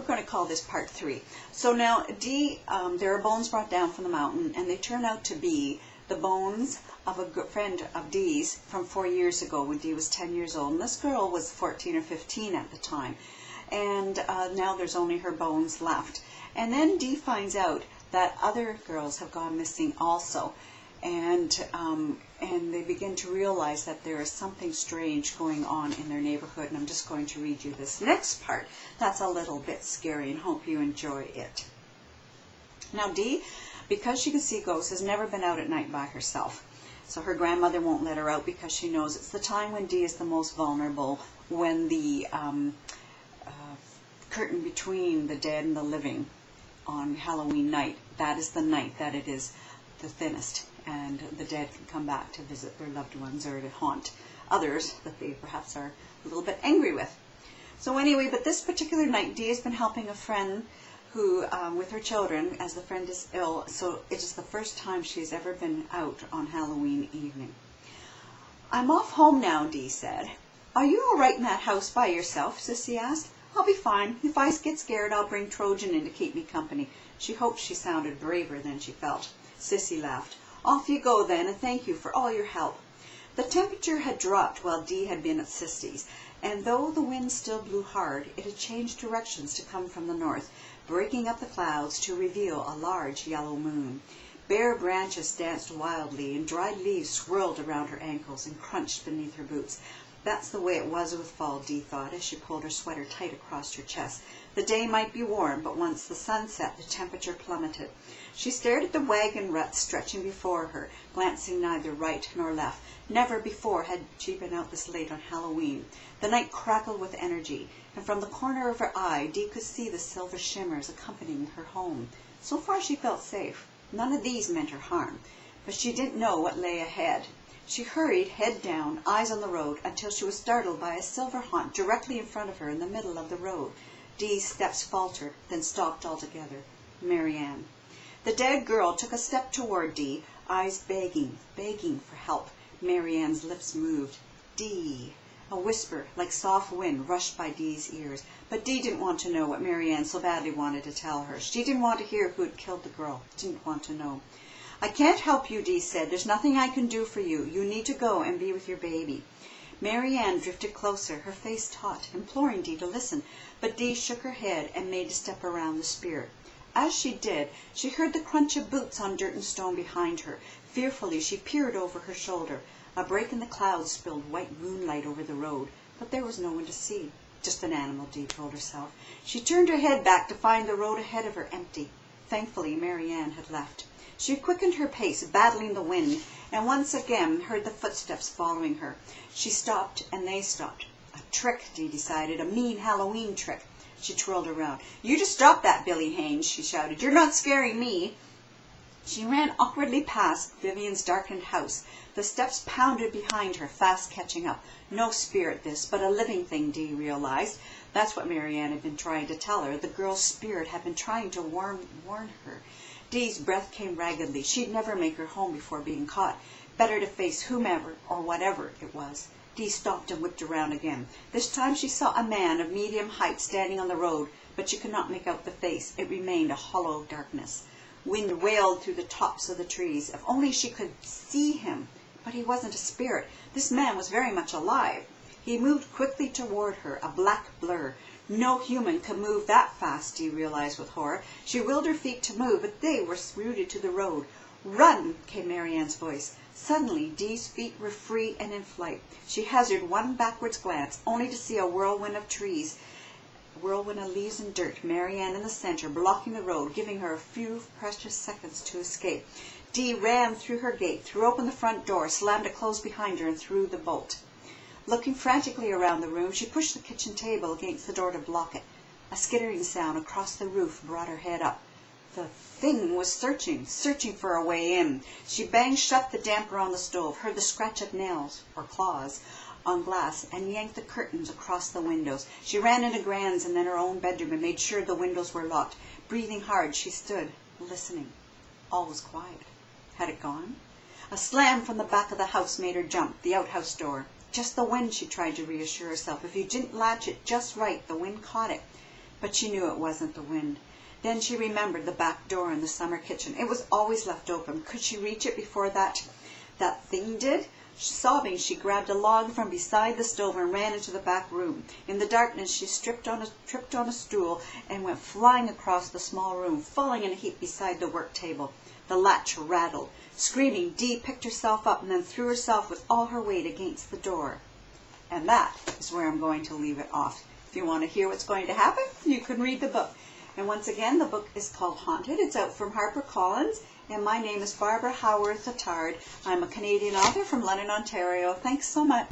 going to call this part 3. So now Dee, there are bones brought down from the mountain, and they turn out to be the bones of a good friend of Dee's from 4 years ago when Dee was 10 years old. And this girl was 14 or 15 at the time. And now there's only her bones left. And then Dee finds out that other girls have gone missing also. And they begin to realize that there is something strange going on in their neighborhood. And I'm just going to read you this next part. That's a little bit scary, and hope you enjoy it. Now Dee, because she can see ghosts, has never been out at night by herself. So her grandmother won't let her out because she knows it's the time when Dee is the most vulnerable, when the curtain between the dead and the living on Halloween night, that is the night that it is the thinnest, and the dead can come back to visit their loved ones or to haunt others that they perhaps are a little bit angry with. So anyway, but this particular night, Dee has been helping a friend who, with her children, as the friend is ill, so it is the first time she's ever been out on Halloween evening. "I'm off home now," Dee said. "Are you all right in that house by yourself?" Sissy asked. "I'll be fine. If I get scared, I'll bring Trojan in to keep me company." She hoped she sounded braver than she felt. Sissy laughed. "Off you go then, and thank you for all your help." The temperature had dropped while Dee had been at Sissy's, and though the wind still blew hard, it had changed directions to come from the north, breaking up the clouds to reveal a large yellow moon. Bare branches danced wildly, and dried leaves swirled around her ankles and crunched beneath her boots. That's the way it was with fall, Dee thought, as she pulled her sweater tight across her chest. The day might be warm, but once the sun set, the temperature plummeted. She stared at the wagon ruts stretching before her, glancing neither right nor left. Never before had she been out this late on Halloween. The night crackled with energy, and from the corner of her eye, Dee could see the silver shimmers accompanying her home. So far she felt safe. None of these meant her harm, but she didn't know what lay ahead. She hurried, head down, eyes on the road, until she was startled by a silver haunt directly in front of her in the middle of the road. Dee's steps faltered, then stopped altogether. Marianne. The dead girl took a step toward Dee, eyes begging for help. Marianne's lips moved. "Dee." A whisper, like soft wind, rushed by Dee's ears. But Dee didn't want to know what Marianne so badly wanted to tell her. She didn't want to hear who had killed the girl. Didn't want to know. "I can't help you," Dee said. "There's nothing I can do for you. You need to go and be with your baby." Marianne drifted closer, her face taut, imploring Dee to listen. But Dee shook her head and made a step around the spirit. As she did, she heard the crunch of boots on dirt and stone behind her. Fearfully, she peered over her shoulder. A break in the clouds spilled white moonlight over the road, but there was no one to see. Just an animal, Dee told herself. She turned her head back to find the road ahead of her empty. Thankfully, Marianne had left. She quickened her pace, battling the wind, and once again heard the footsteps following her. She stopped, and they stopped. A trick, Dee decided, a mean Halloween trick. She twirled around. "You just stop that, Billy Haynes," she shouted. "You're not scaring me." She ran awkwardly past Vivian's darkened house. The steps pounded behind her, fast catching up. No spirit this, but a living thing, Dee realized. That's what Marianne had been trying to tell her. The girl's spirit had been trying to warn her. Dee's breath came raggedly. She'd never make her home before being caught. Better to face whomever or whatever it was. Dee stopped and whipped around again. This time she saw a man of medium height standing on the road, but she could not make out the face. It remained a hollow darkness. Wind wailed through the tops of the trees. If only she could see him. But he wasn't a spirit. This man was very much alive. He moved quickly toward her, a black blur. No human could move that fast, Dee realized with horror. She willed her feet to move, but they were rooted to the road. "Run!" came Marianne's voice. Suddenly, Dee's feet were free and in flight. She hazarded one backwards glance, only to see a whirlwind of trees, a whirlwind of leaves and dirt, Marianne in the center, blocking the road, giving her a few precious seconds to escape. Dee ran through her gate, threw open the front door, slammed it closed behind her, and threw the bolt. Looking frantically around the room, she pushed the kitchen table against the door to block it. A skittering sound across the roof brought her head up. The thing was searching for a way in. She banged shut the damper on the stove, heard the scratch of nails, or claws, on glass, and yanked the curtains across the windows. She ran into Gran's and then her own bedroom and made sure the windows were locked. Breathing hard, she stood, listening. All was quiet. Had it gone? A slam from the back of the house made her jump, the outhouse door. Just the wind, she tried to reassure herself. If you didn't latch it just right, the wind caught it. but she knew it wasn't the wind. Then she remembered the back door in the summer kitchen. It was always left open. Could she reach it before that thing did? Sobbing, she grabbed a log from beside the stove and ran into the back room. In the darkness, she tripped on a stool and went flying across the small room, falling in a heap beside the work table. The latch rattled. Screaming, Dee picked herself up and then threw herself with all her weight against the door. And that is where I'm going to leave it off. If you want to hear what's going to happen, you can read the book. And once again, the book is called Haunted. It's out from HarperCollins. And my name is Barbara Haworth-Attard. I'm a Canadian author from London, Ontario. Thanks so much.